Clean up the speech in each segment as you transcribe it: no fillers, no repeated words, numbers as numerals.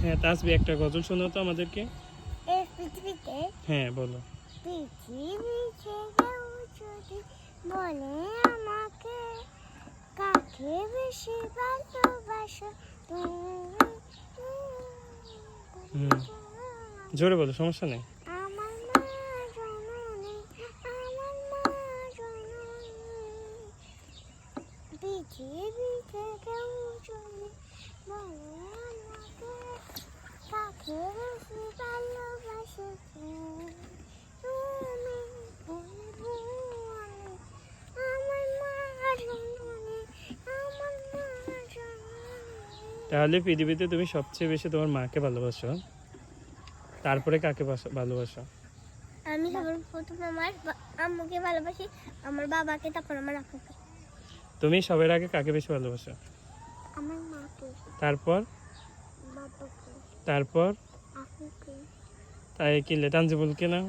হ্যাঁ, তাসবি একটা গজল শোনো তো আমাদেরকে। এই পৃথিবীতে হ্যাঁ, বলো। পৃথিবী কেউ যদি বলে আমাকে কাকে বেশি ভালোবাসো হুম, জোরে বলো, সমস্যা নেই। আমার মা জননী, আমার মা জননী। পৃথিবীতে কেউ যদি বলে আমাকে কাকে বেশি ভালোবাসো তুমি বলবো আমি আমার মা জননী, আমার মা জননী। তাহলে পৃথিবীতে তুমি সবচেয়ে বেশি তোমার মাকে ভালোবাসো, তারপরে কাকে ভালোবাসো? আমি সবার প্রথমে আমার আম্মুকে ভালোবাসি, আমার বাবাকে, তারপর আমার আপুকে। তুমি সবার আগে কাকে বেশি ভালোবাসো? আমার মাকে, তারপর? বাবাকে, তারপর? আপুকে। তাই কিনলে তানজিমুলকে না?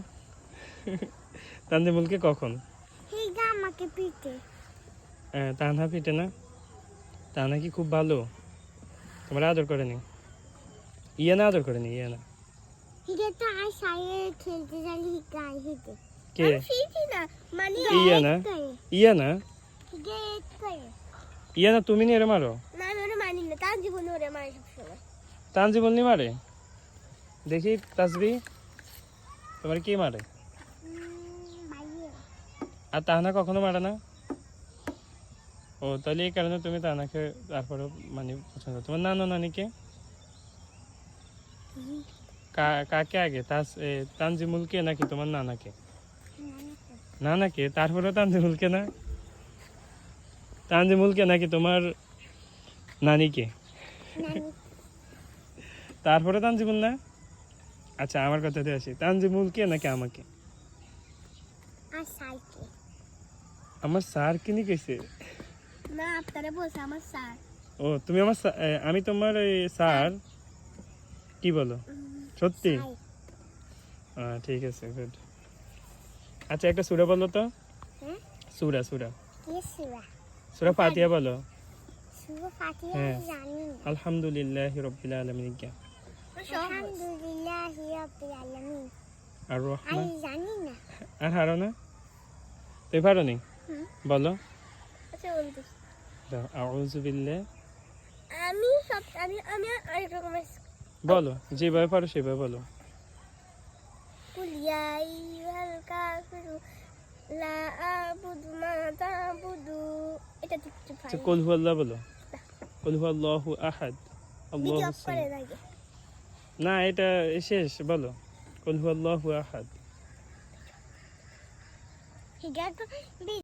তানজিমুলকে কখন? হিগা আমাকে পিটে। তানহা পিটে না? তানহা কি খুব ভালো? তোমার আদর করেনি? ইয়ানা আদর করেনি? ইয়ানা হিগা তো আর সাইয়ে খেলতে যাই হিগা হিগা। কে? আমি ফিটি না, মানে ইয়ানা? করে। ইয়ানা? হিগা এক করে। ইয়ানা তুমি নিয়ে মারো? না আমি ওরে মানি না, তার জীবন ওরে মারে সবসময়। তানজিমুল নি মারে? দেখি তাসবি, তোমার কি মারে? মাইয়ে। আর তাহনা কখনো মারে না? ও, তাহলে এই কারণে তুমি তাহনাকে তারপরে মানে পছন্দ। তোমার নানা নানিকে কাকে আগে, তানজিমুলকে নাকি তোমার নানাকে? নানাকে, তারপরে তানজিমুলকে না? তানজিমুলকে নাকি তোমার নানিকে? নানি। তারপরে তানজিমুল না? আচ্ছা, আমার কথাতে আসি, তানজিমুলকে নাকি আমাকে? আর সাইকে। আমার স্যার কিনি কইছে? না আপনারা বলছে আমার স্যার। ও, তুমি আমার আমি তোমার স্যার কি বলো? সত্যি? ঠিক আছে, গুড। আচ্ছা, একটা সূরা বলো তো। হ্যাঁ? সূরা সূরা কি সুরা? সূরা ফাতিহা বলো। সুরা ফাতিহা হ্যাঁ। আমি জানি না। আলহামদুলিল্লাহি রাব্বিল আলামিন কে? আলহামদুলিল্লাহি রাব্বিল আলামিন। আর আমি রহমান? জানি না। আর হারো না? তুই পারো নি? বলো। আচ্ছা বলতে। আউযু বিল্লাহ। আমি আরেক রকমের। বলো, যেভাবে পারো সেভাবে বলো। কুল ইয়া আইয়ুহাল কাফিরু লা আ'বুদু মা তা'বুদু। এটা ঠিক আচ্ছা, পারি। কুল হুয়াল্লাহ বলো। কুল হুয়াল্লাহু আহাদ ভিডিও আল্লাহু অফ করে সামাদ। লাগে। না, এটা শেষ, বলো। কুল হুয়াল্লাহু আহাদ। হিগা তো